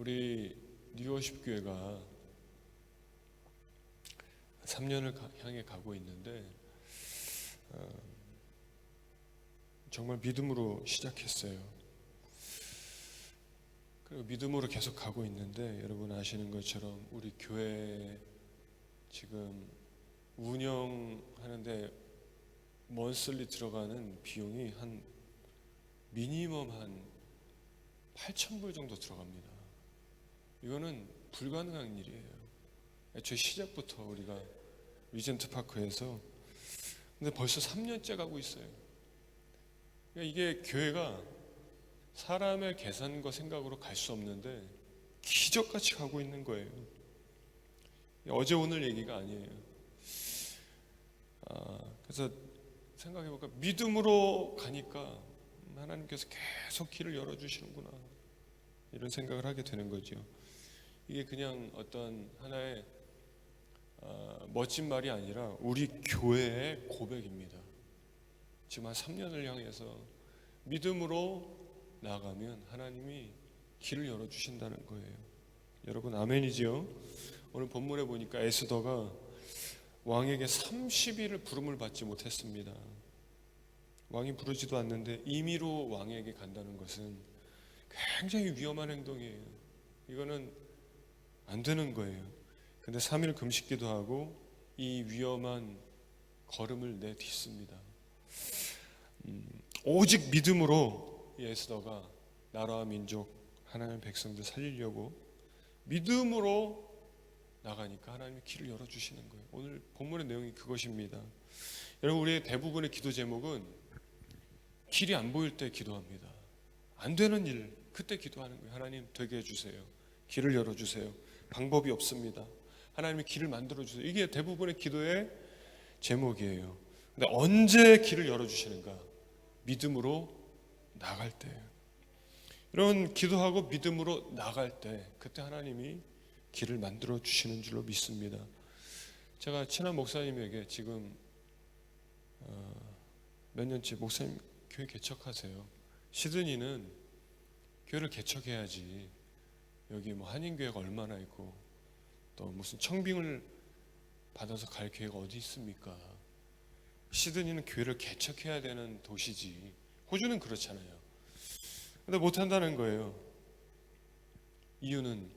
우리 뉴워십 교회가 3년을 향해 가고 있는데 정말 믿음으로 시작했어요. 그리고 믿음으로 계속 가고 있는데 여러분 아시는 것처럼 우리 교회 지금 운영하는데 먼슬리 들어가는 비용이 한 미니멈 한 8,000불 정도 들어갑니다. 이거는 불가능한 일이에요. 애초에 시작부터 우리가 리젠트 파크에서 근데 벌써 3년째 가고 있어요. 그러니까 이게 교회가 사람의 계산과 생각으로 갈 수 없는데 기적같이 가고 있는 거예요. 어제 오늘 얘기가 아니에요. 그래서 생각해보니까 믿음으로 가니까 하나님께서 계속 길을 열어주시는구나 이런 생각을 하게 되는 거죠. 이게 그냥 어떤 하나의 멋진 말이 아니라 우리 교회의 고백입니다. 지금 한 3년을 향해서 믿음으로 나아가면 하나님이 길을 열어주신다는 거예요. 여러분 아멘이죠? 오늘 본문에 보니까 에스더가 왕에게 30일을 부름을 받지 못했습니다. 왕이 부르지도 않는데 임의로 왕에게 간다는 것은 굉장히 위험한 행동이에요. 이거는 안 되는 거예요. 근데 3일 금식기도 하고 이 위험한 걸음을 내딛습니다. 오직 믿음으로 에스더가 나라와 민족 하나님의 백성들 살리려고 믿음으로 나가니까 하나님이 길을 열어주시는 거예요. 오늘 본문의 내용이 그것입니다. 여러분 우리의 대부분의 기도 제목은 길이 안 보일 때 기도합니다. 안 되는 일 그때 기도하는 거예요. 하나님 되게 해주세요. 길을 열어주세요. 방법이 없습니다. 하나님이 길을 만들어주세요. 이게 대부분의 기도의 제목이에요. 근데 언제 길을 열어주시는가? 믿음으로 나갈 때예요. 이런 기도하고 믿음으로 나갈 때 그때 하나님이 길을 만들어 주시는 줄로 믿습니다. 제가 친한 목사님에게 지금 몇 년째 목사님 교회 개척하세요. 시드니는 교회를 개척해야지 여기 뭐 한인교회가 얼마나 있고 또 무슨 청빙을 받아서 갈 교회가 어디 있습니까? 시드니는 교회를 개척해야 되는 도시지. 호주는 그렇잖아요. 근데 못한다는 거예요. 이유는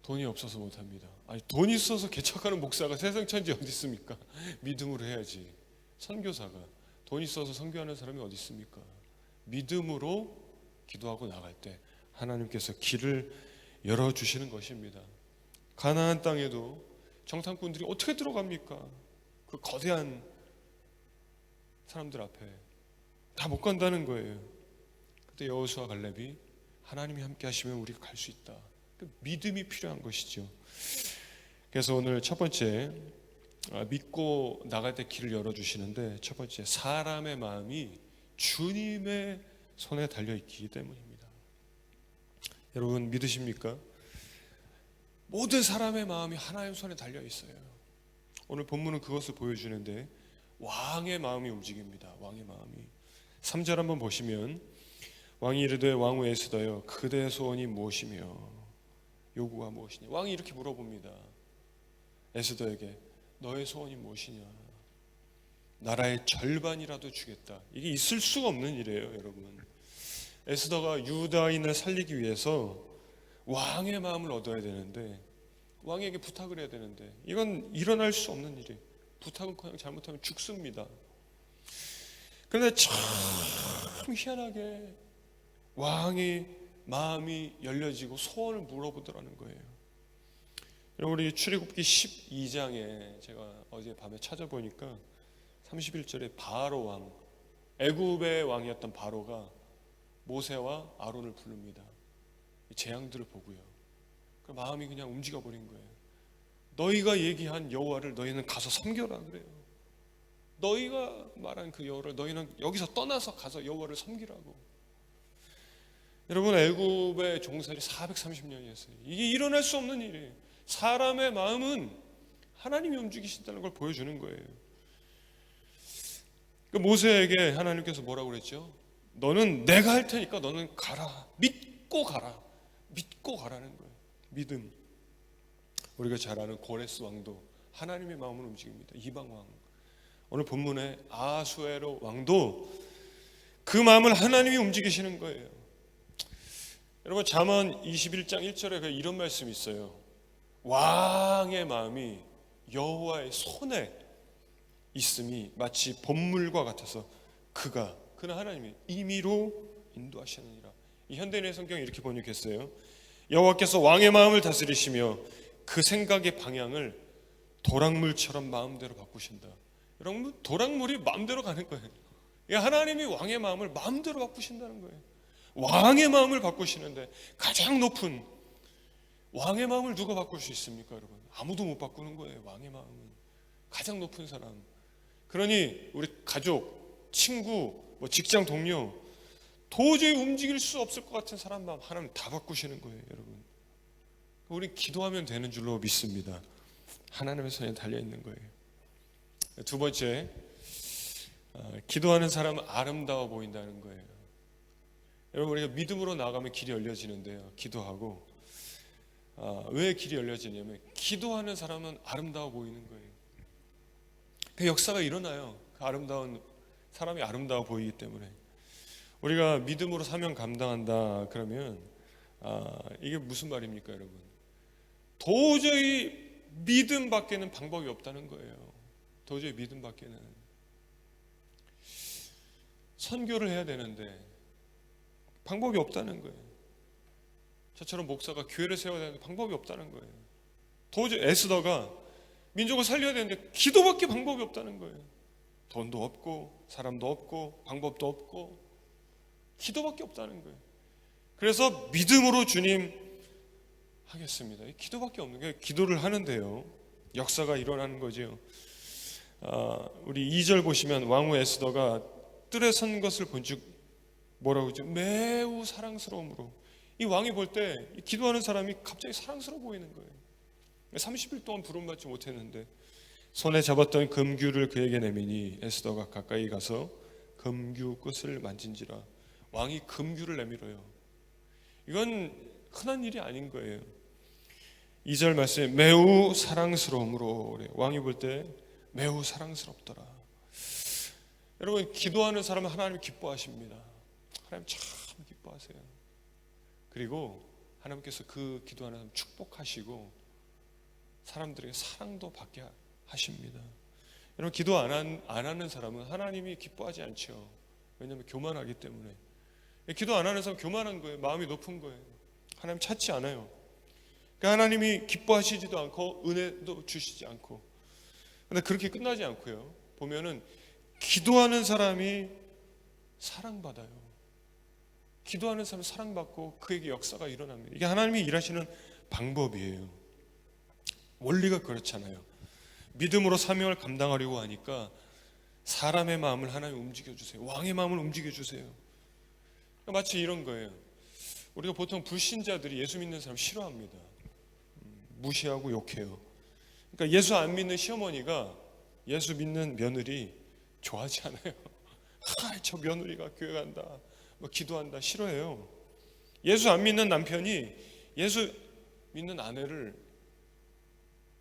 돈이 없어서 못합니다. 아니 돈 있어서 개척하는 목사가 세상 천지 어디 있습니까? 믿음으로 해야지. 선교사가 돈 있어서 선교하는 사람이 어디 있습니까? 믿음으로 기도하고 나갈 때 하나님께서 길을 열어주시는 것입니다. 가나안 땅에도 정탐꾼들이 어떻게 들어갑니까? 그 거대한 사람들 앞에 다 못 간다는 거예요. 그때 여호수아 갈렙이 하나님이 함께 하시면 우리가 갈 수 있다. 믿음이 필요한 것이죠. 그래서 오늘 첫 번째 믿고 나갈 때 길을 열어주시는데 첫 번째 사람의 마음이 주님의 손에 달려있기 때문입니다. 여러분 믿으십니까? 모든 사람의 마음이 하나님 손에 달려있어요. 오늘 본문은 그것을 보여주는데 왕의 마음이 움직입니다. 왕의 마음이 3절 한번 보시면 왕이 이르되 왕후 에스더여 그대의 소원이 무엇이며 요구가 무엇이냐. 왕이 이렇게 물어봅니다. 에스더에게 너의 소원이 무엇이냐. 나라의 절반이라도 주겠다. 이게 있을 수가 없는 일이에요. 여러분 에스더가 유다인을 살리기 위해서 왕의 마음을 얻어야 되는데 왕에게 부탁을 해야 되는데 이건 일어날 수 없는 일이에요. 부탁은 그냥 잘못하면 죽습니다. 그런데 참 희한하게 왕이 마음이 열려지고 소원을 물어보더라는 거예요. 여러분 우리 출애굽기 12장에 제가 어제 밤에 찾아보니까 31절에 바로 왕 애굽의 왕이었던 바로가 모세와 아론을 부릅니다. 재앙들을 보고요. 그 마음이 그냥 움직여 버린 거예요. 너희가 얘기한 여호와를 너희는 가서 섬겨라 그래요. 너희가 말한 그 여호와를 너희는 여기서 떠나서 가서 여호와를 섬기라고. 여러분 애굽의 종살이 430년이었어요. 이게 일어날 수 없는 일이에요. 사람의 마음은 하나님이 움직이신다는 걸 보여주는 거예요. 그 모세에게 하나님께서 뭐라고 그랬죠? 너는 내가 할 테니까 너는 가라. 믿고 가라. 믿고 가라는 거예요. 믿음. 우리가 잘 아는 고레스 왕도 하나님의 마음을 움직입니다. 이방 왕. 오늘 본문의 아하수에로 왕도 그 마음을 하나님이 움직이시는 거예요. 여러분 잠언 21장 1절에 이런 말씀이 있어요. 왕의 마음이 여호와의 손에 있음이 마치 봇물과 같아서 그는 하나님이 임의로 인도하시느니라. 이 현대인의 성경이 이렇게 번역했어요. 여호와께서 왕의 마음을 다스리시며 그 생각의 방향을 도랑물처럼 마음대로 바꾸신다. 여러분 도랑물이 마음대로 가는 거예요. 하나님이 왕의 마음을 마음대로 바꾸신다는 거예요. 왕의 마음을 바꾸시는데 가장 높은 왕의 마음을 누가 바꿀 수 있습니까, 여러분? 아무도 못 바꾸는 거예요. 왕의 마음은 가장 높은 사람. 그러니 우리 가족, 친구, 직장 동료 도저히 움직일 수 없을 것 같은 사람 마음 하나님 다 바꾸시는 거예요, 여러분. 우리 기도하면 되는 줄로 믿습니다. 하나님의 손에 달려 있는 거예요. 두 번째, 기도하는 사람은 아름다워 보인다는 거예요. 여러분 우리가 믿음으로 나아가면 길이 열려지는데요. 기도하고 왜 길이 열려지냐면 기도하는 사람은 아름다워 보이는 거예요. 그 역사가 일어나요. 그 아름다운 사람이 아름다워 보이기 때문에. 우리가 믿음으로 사명 감당한다 그러면 이게 무슨 말입니까, 여러분? 도저히 믿음 밖에는 방법이 없다는 거예요. 도저히 믿음 밖에는. 선교를 해야 되는데 방법이 없다는 거예요. 저처럼 목사가 교회를 세워야 되는데 방법이 없다는 거예요. 도저히 에스더가 민족을 살려야 되는데 기도밖에 방법이 없다는 거예요. 돈도 없고 사람도 없고 방법도 없고 기도밖에 없다는 거예요. 그래서 믿음으로 주님 하겠습니다. 기도밖에 없는 게 기도를 하는데요. 역사가 일어나는 거죠. 우리 2절 보시면 왕후 에스더가 뜰에 선 것을 본즉 뭐라고 하죠? 매우 사랑스러움으로. 이 왕이 볼 때 기도하는 사람이 갑자기 사랑스러워 보이는 거예요. 30일 동안 부름받지 못했는데 손에 잡았던 금규를 그에게 내미니 에스더가 가까이 가서 금규 끝을 만진지라. 왕이 금규를 내밀어요. 이건 흔한 일이 아닌 거예요. 2절 말씀에 매우 사랑스러움으로. 왕이 볼 때 매우 사랑스럽더라. 여러분 기도하는 사람은 하나님이 기뻐하십니다. 하나님 참 기뻐하세요. 그리고 하나님께서 그 기도하는 사람 축복하시고 사람들에게 사랑도 받게 하십니다. 여러분 기도 안 하는 사람은 하나님이 기뻐하지 않죠. 왜냐하면 교만하기 때문에. 기도 안 하는 사람은 교만한 거예요. 마음이 높은 거예요. 하나님 찾지 않아요. 그러니까 하나님이 기뻐하시지도 않고 은혜도 주시지 않고. 그런데 그렇게 끝나지 않고요. 보면은 기도하는 사람이 사랑받아요. 기도하는 사람이 사랑받고 그에게 역사가 일어납니다. 이게 하나님이 일하시는 방법이에요. 원리가 그렇잖아요. 믿음으로 사명을 감당하려고 하니까 사람의 마음을 하나님 움직여주세요. 왕의 마음을 움직여주세요. 마치 이런 거예요. 우리가 보통 불신자들이 예수 믿는 사람 싫어합니다. 무시하고 욕해요. 그러니까 예수 안 믿는 시어머니가 예수 믿는 며느리 좋아하지 않아요. 저 며느리가 교회 간다, 기도한다 싫어해요. 예수 안 믿는 남편이 예수 믿는 아내를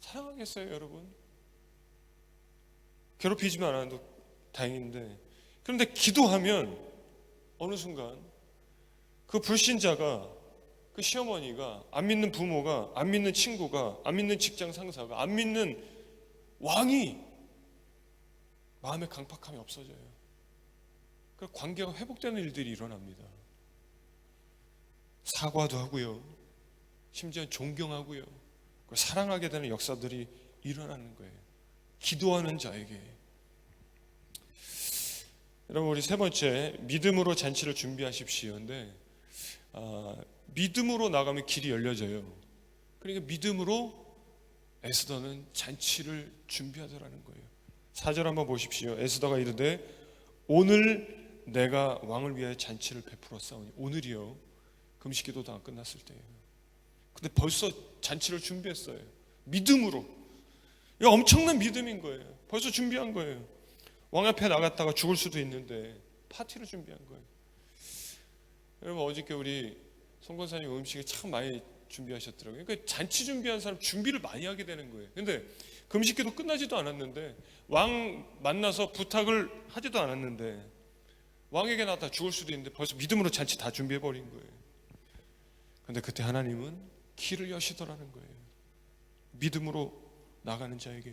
사랑하겠어요, 여러분? 괴롭히지만 않아도 다행인데. 그런데 기도하면 어느 순간 그 불신자가, 그 시어머니가, 안 믿는 부모가, 안 믿는 친구가, 안 믿는 직장 상사가, 안 믿는 왕이 마음의 강팍함이 없어져요. 그 관계가 회복되는 일들이 일어납니다. 사과도 하고요. 심지어 존경하고요. 사랑하게 되는 역사들이 일어나는 거예요. 기도하는 자에게. 여러분 우리 세 번째, 믿음으로 잔치를 준비하십시오인데 믿음으로 나가면 길이 열려져요. 그러니까 믿음으로 에스더는 잔치를 준비하더라는 거예요. 4절 한번 보십시오. 에스더가 이르되 오늘 내가 왕을 위하여 잔치를 베풀었사오니. 오늘이요, 금식기도도 안 끝났을 때예요. 근데 벌써 잔치를 준비했어요. 믿음으로. 이거 엄청난 믿음인 거예요. 벌써 준비한 거예요. 왕 앞에 나갔다가 죽을 수도 있는데 파티를 준비한 거예요. 여러분 어저께 우리 송 권사님 음식을 참 많이 준비하셨더라고요. 그러니까 잔치 준비한 사람 준비를 많이 하게 되는 거예요. 근데 금식기도 끝나지도 않았는데, 왕 만나서 부탁을 하지도 않았는데, 왕에게 나다 죽을 수도 있는데 벌써 믿음으로 잔치 다 준비해버린 거예요. 근데 그때 하나님은 길을 여시더라는 거예요. 믿음으로 나가는 자에게.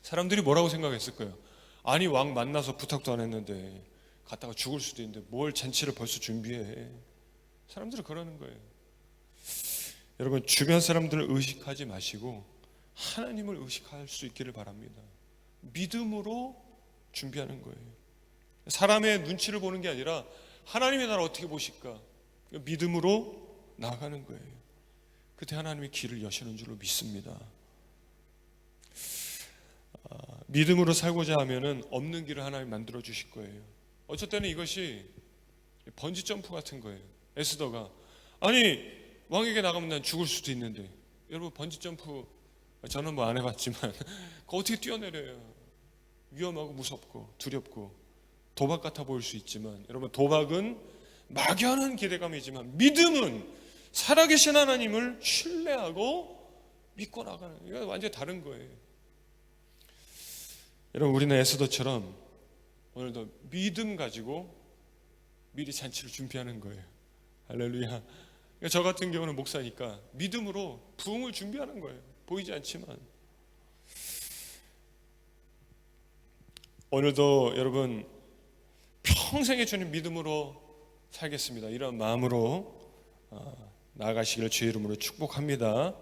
사람들이 뭐라고 생각했을 거예요? 아니, 왕 만나서 부탁도 안 했는데 갔다가 죽을 수도 있는데 뭘 잔치를 벌써 준비해. 사람들은 그러는 거예요. 여러분, 주변 사람들을 의식하지 마시고 하나님을 의식할 수 있기를 바랍니다. 믿음으로 준비하는 거예요. 사람의 눈치를 보는 게 아니라 하나님의 나라 어떻게 보실까? 믿음으로 나아가는 거예요. 그때 하나님이 길을 여시는 줄로 믿습니다. 믿음으로 살고자 하면은 없는 길을 하나님 만들어 주실 거예요. 어쩔 때는 이것이 번지 점프 같은 거예요. 에스더가 아니, 왕에게 나가면 난 죽을 수도 있는데, 여러분 번지 점프 저는 뭐 안 해봤지만 그거 어떻게 뛰어내려요? 위험하고 무섭고 두렵고 도박 같아 보일 수 있지만, 여러분 도박은 막연한 기대감이지만 믿음은 살아계신 하나님을 신뢰하고 믿고 나가는, 이거 완전히 다른 거예요. 여러분, 우리는 에스더처럼 오늘도 믿음 가지고 미리 잔치를 준비하는 거예요. 할렐루야. 저 같은 경우는 목사니까 믿음으로 부흥을 준비하는 거예요. 보이지 않지만. 오늘도 여러분 평생에 주님 믿음으로 살겠습니다, 이런 마음으로 나아가시기를 주의 이름으로 축복합니다.